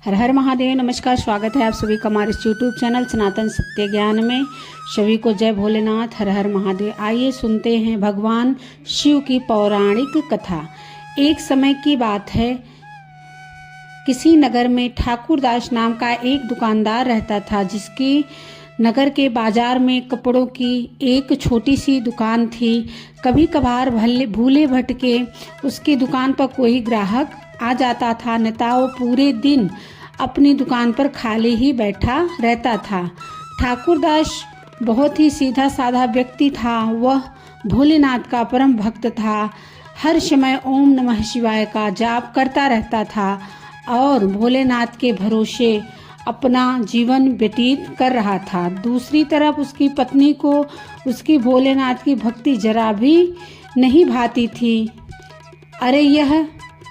हर हर महादेव। नमस्कार, स्वागत है आप सभी का हमारे यूट्यूब चैनल सनातन सत्य ज्ञान में। सभी को जय भोलेनाथ, हर हर महादेव। आइए सुनते हैं भगवान शिव की पौराणिक कथा। एक समय की बात है, किसी नगर में ठाकुरदास नाम का एक दुकानदार रहता था, जिसकी नगर के बाजार में कपड़ों की एक छोटी सी दुकान थी। कभी कभार भूले भटके उसकी दुकान पर कोई ग्राहक आ जाता था, न तो वो पूरे दिन अपनी दुकान पर खाली ही बैठा रहता था। ठाकुरदास बहुत ही सीधा साधा व्यक्ति था। वह भोलेनाथ का परम भक्त था। हर समय ओम नमः शिवाय का जाप करता रहता था और भोलेनाथ के भरोसे अपना जीवन व्यतीत कर रहा था। दूसरी तरफ उसकी पत्नी को उसकी भोलेनाथ की भक्ति जरा भी नहीं भाती थी। अरे, यह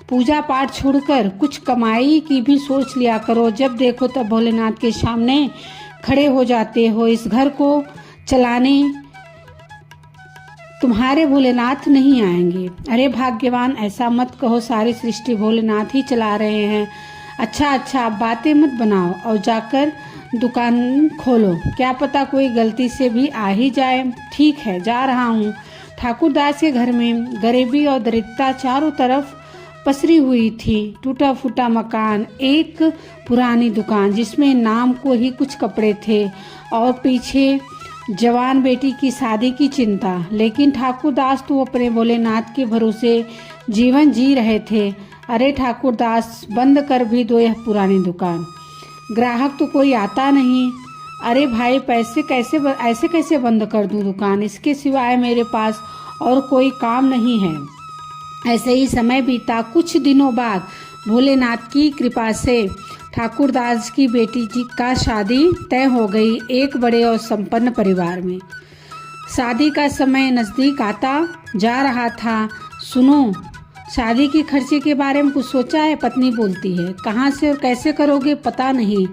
पूजा पाठ छोड़कर कुछ कमाई की भी सोच लिया करो। जब देखो तब भोलेनाथ के सामने खड़े हो जाते हो। इस घर को चलाने तुम्हारे भोलेनाथ नहीं आएंगे। अरे भाग्यवान, ऐसा मत कहो, सारी सृष्टि भोलेनाथ ही चला रहे हैं। अच्छा, बातें मत बनाओ और जाकर दुकान खोलो। क्या पता कोई गलती से भी आ ही जाए। ठीक है, जा रहा हूँ। ठाकुरदास के घर में गरीबी और दरिद्रता चारों तरफ पसरी हुई थी। टूटा फूटा मकान, एक पुरानी दुकान जिसमें नाम को ही कुछ कपड़े थे और पीछे जवान बेटी की शादी की चिंता। लेकिन ठाकुरदास तो अपने भोलेनाथ के भरोसे जीवन जी रहे थे। अरे ठाकुरदास, बंद कर भी दो यह पुरानी दुकान, ग्राहक तो कोई आता नहीं। अरे भाई, ऐसे कैसे बंद कर दूं दुकान? इसके सिवाय मेरे पास और कोई काम नहीं है। ऐसे ही समय बीता। कुछ दिनों बाद भोलेनाथ की कृपा से ठाकुरदास की बेटी जी का शादी तय हो गई, एक बड़े और संपन्न परिवार में। शादी का समय नज़दीक आता जा रहा था। सुनो, शादी के खर्चे के बारे में कुछ सोचा है? पत्नी बोलती है। कहाँ से और कैसे करोगे पता नहीं,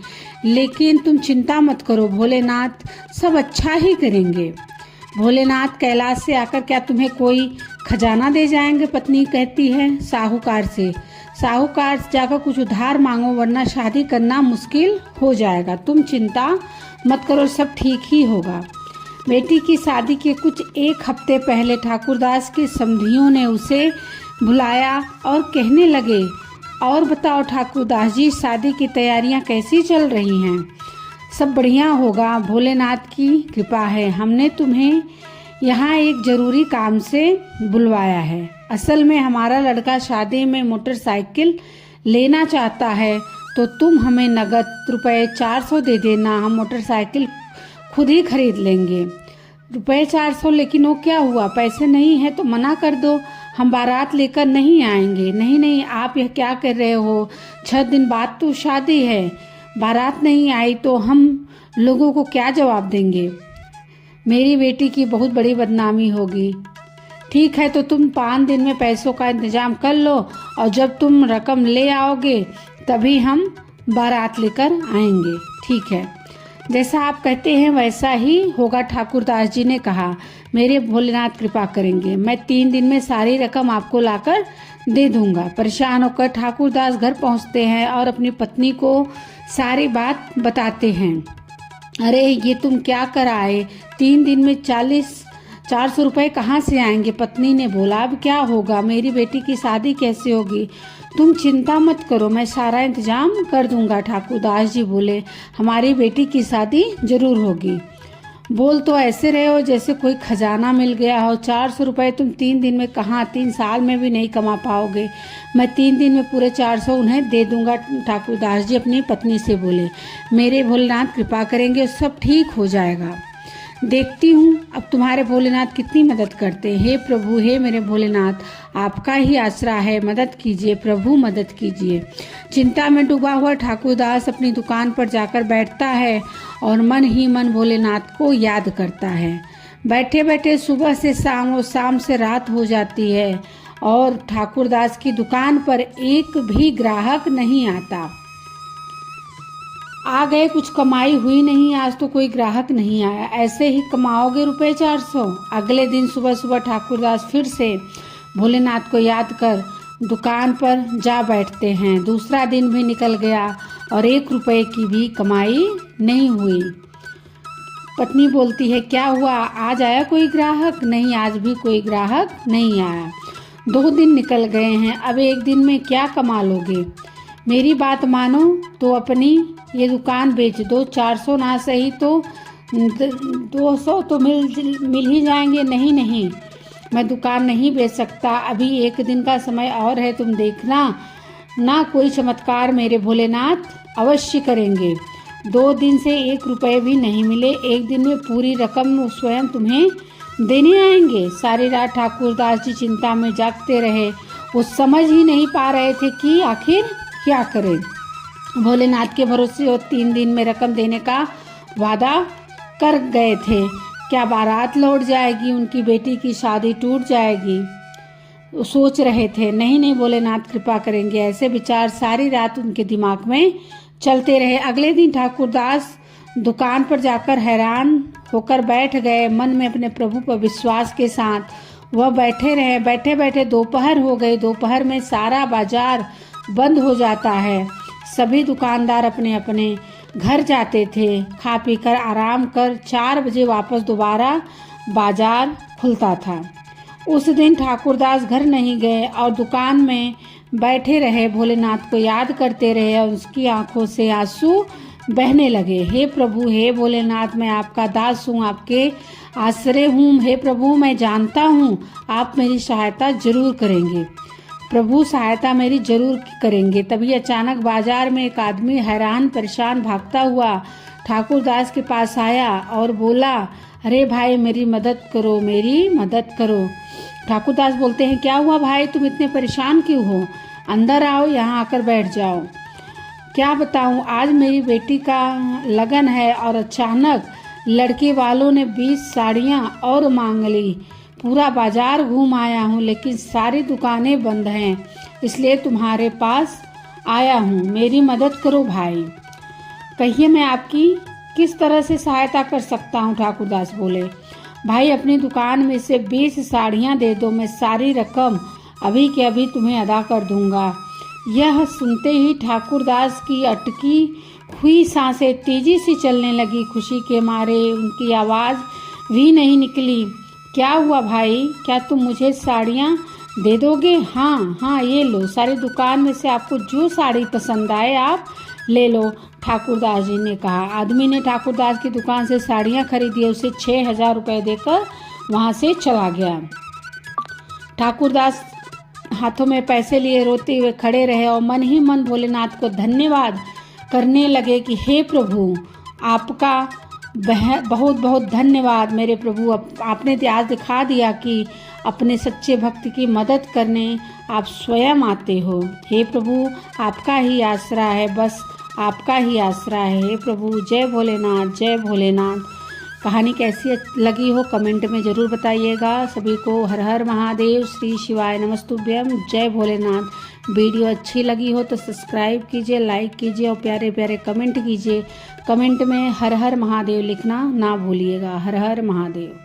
लेकिन तुम चिंता मत करो, भोलेनाथ सब अच्छा ही करेंगे। भोलेनाथ कैलाश से आकर क्या तुम्हें कोई खजाना दे जाएंगे? पत्नी कहती है। साहूकार से जाकर कुछ उधार मांगो, वरना शादी करना मुश्किल हो जाएगा। तुम चिंता मत करो, सब ठीक ही होगा। बेटी की शादी के कुछ एक हफ्ते पहले ठाकुरदास के समधियों ने उसे बुलाया और कहने लगे, और बताओ ठाकुरदास जी, शादी की तैयारियां कैसी चल रही हैं? सब बढ़िया होगा, भोलेनाथ की कृपा है। हमने तुम्हें यहाँ एक जरूरी काम से बुलवाया है। असल में हमारा लड़का शादी में मोटरसाइकिल लेना चाहता है, तो तुम हमें नगद रुपए 400 दे देना। हम मोटरसाइकिल खुद ही खरीद लेंगे। रुपए 400? लेकिन वो क्या हुआ, पैसे नहीं है तो मना कर दो, हम बारात लेकर नहीं आएंगे। नहीं, आप यह क्या कर रहे हो? 6 दिन बाद तो शादी है, बारात नहीं आई तो हम लोगों को क्या जवाब देंगे? मेरी बेटी की बहुत बड़ी बदनामी होगी। ठीक है, तो तुम 5 दिन में पैसों का इंतजाम कर लो, और जब तुम रकम ले आओगे तभी हम बारात लेकर आएंगे। ठीक है, जैसा आप कहते हैं वैसा ही होगा, ठाकुरदास जी ने कहा। मेरे भोलेनाथ कृपा करेंगे। मैं 3 दिन में सारी रकम आपको लाकर दे दूंगा। परेशान होकर ठाकुरदास घर पहुंचते हैं और अपनी पत्नी को सारी बात बताते हैं। अरे, ये तुम क्या कर आए? 3 दिन में 400 रुपए कहाँ से आएंगे? पत्नी ने बोला। अब क्या होगा, मेरी बेटी की शादी कैसे होगी? तुम चिंता मत करो, मैं सारा इंतजाम कर दूंगा। ठाकुरदास जी बोले, हमारी बेटी की शादी जरूर होगी। बोल तो ऐसे रहे हो जैसे कोई खजाना मिल गया हो। 400 रुपए तुम 3 दिन में कहाँ, 3 साल में भी नहीं कमा पाओगे। मैं 3 दिन में पूरे 400 उन्हें दे दूंगा। ठाकुरदास जी अपनी पत्नी से बोले, मेरे भोलेनाथ कृपा करेंगे, सब ठीक हो जाएगा। देखती हूँ अब तुम्हारे भोलेनाथ कितनी मदद करते हैं। हे प्रभु, हे मेरे भोलेनाथ, आपका ही आसरा है, मदद कीजिए प्रभु, मदद कीजिए। चिंता में डूबा हुआ ठाकुरदास अपनी दुकान पर जाकर बैठता है और मन ही मन भोलेनाथ को याद करता है। बैठे बैठे सुबह से शाम और शाम से रात हो जाती है और ठाकुरदास की दुकान पर एक भी ग्राहक नहीं आता। आ गए, कुछ कमाई हुई नहीं, आज तो कोई ग्राहक नहीं आया। ऐसे ही कमाओगे रुपए 400? अगले दिन सुबह सुबह ठाकुरदास फिर से भोलेनाथ को याद कर दुकान पर जा बैठते हैं। दूसरा दिन भी निकल गया और 1 रुपए की भी कमाई नहीं हुई। पत्नी बोलती है, क्या हुआ, आज आया कोई ग्राहक? नहीं, आज भी कोई ग्राहक नहीं आया। 2 दिन निकल गए हैं, अब 1 दिन में क्या कमा लोगे? मेरी बात मानो तो अपनी ये दुकान बेच दो। 400 ना सही तो 200 तो मिल ही जाएंगे। नहीं नहीं, मैं दुकान नहीं बेच सकता, अभी 1 दिन का समय और है, तुम देखना ना कोई चमत्कार मेरे भोलेनाथ अवश्य करेंगे। 2 दिन से 1 रुपए भी नहीं मिले, 1 दिन में पूरी रकम स्वयं तुम्हें देने आएंगे। सारी रात ठाकुरदास जी चिंता में जागते रहे। वो समझ ही नहीं पा रहे थे कि आखिर क्या करें। भोलेनाथ के भरोसे वो 3 दिन में रकम देने का वादा कर गए थे। क्या बारात लौट जाएगी, उनकी बेटी की शादी टूट जाएगी? वो सोच रहे थे। नहीं नहीं, भोलेनाथ कृपा करेंगे, ऐसे विचार सारी रात उनके दिमाग में चलते रहे। अगले दिन ठाकुरदास दुकान पर जाकर हैरान होकर बैठ गए। मन में अपने प्रभु पर विश्वास के साथ वह बैठे रहे। बैठे बैठे दोपहर हो गई। दोपहर में सारा बाजार बंद हो जाता है। सभी दुकानदार अपने अपने घर जाते थे। खा पी कर आराम कर 4 बजे वापस दोबारा बाजार खुलता था। उस दिन ठाकुरदास घर नहीं गए और दुकान में बैठे रहे, भोलेनाथ को याद करते रहे और उसकी आंखों से आंसू बहने लगे। हे प्रभु, हे भोलेनाथ, मैं आपका दास हूँ, आपके आश्रय हूँ। हे प्रभु, मैं जानता हूँ आप मेरी सहायता जरूर करेंगे। प्रभु सहायता मेरी जरूर करेंगे। तभी अचानक बाजार में एक आदमी हैरान परेशान भागता हुआ ठाकुरदास के पास आया और बोला, अरे भाई, मेरी मदद करो, मेरी मदद करो। ठाकुरदास बोलते हैं, क्या हुआ भाई, तुम इतने परेशान क्यों हो? अंदर आओ, यहाँ आकर बैठ जाओ। क्या बताऊँ, आज मेरी बेटी का लगन है और अचानक लड़के वालों ने 20 साड़ियाँ और मांग ली। पूरा बाजार घूम आया हूँ लेकिन सारी दुकानें बंद हैं, इसलिए तुम्हारे पास आया हूँ, मेरी मदद करो भाई। कहिए मैं आपकी किस तरह से सहायता कर सकता हूँ? ठाकुरदास बोले, भाई अपनी दुकान में से 20 साड़ियाँ दे दो, मैं सारी रकम अभी के अभी तुम्हें अदा कर दूंगा। यह सुनते ही ठाकुरदास की अटकी हुई सांसें तेजी से चलने लगी। खुशी के मारे उनकी आवाज़ भी नहीं निकली। क्या हुआ भाई, क्या तुम मुझे साड़ियाँ दे दोगे? हाँ हाँ, ये लो, सारी दुकान में से आपको जो साड़ी पसंद आए आप ले लो, ठाकुरदास जी ने कहा। आदमी ने ठाकुरदास की दुकान से साड़ियाँ खरीदी, उसे 6000 रुपये देकर वहाँ से चला गया। ठाकुरदास हाथों में पैसे लिए रोते हुए खड़े रहे और मन ही मन भोलेनाथ को धन्यवाद करने लगे कि हे प्रभु, आपका बहुत बहुत धन्यवाद। मेरे प्रभु, आपने आज दिखा दिया कि अपने सच्चे भक्त की मदद करने आप स्वयं आते हो। हे प्रभु, आपका ही आसरा है, बस आपका ही आसरा है। हे प्रभु, जय भोलेनाथ, जय भोलेनाथ। कहानी कैसी लगी हो कमेंट में ज़रूर बताइएगा। सभी को हर हर महादेव, श्री शिवाय नमस्तुभ्यम, जय भोलेनाथ। वीडियो अच्छी लगी हो तो सब्सक्राइब कीजिए, लाइक कीजिए और प्यारे प्यारे कमेंट कीजिए। कमेंट में हर हर महादेव लिखना ना भूलिएगा। हर हर महादेव।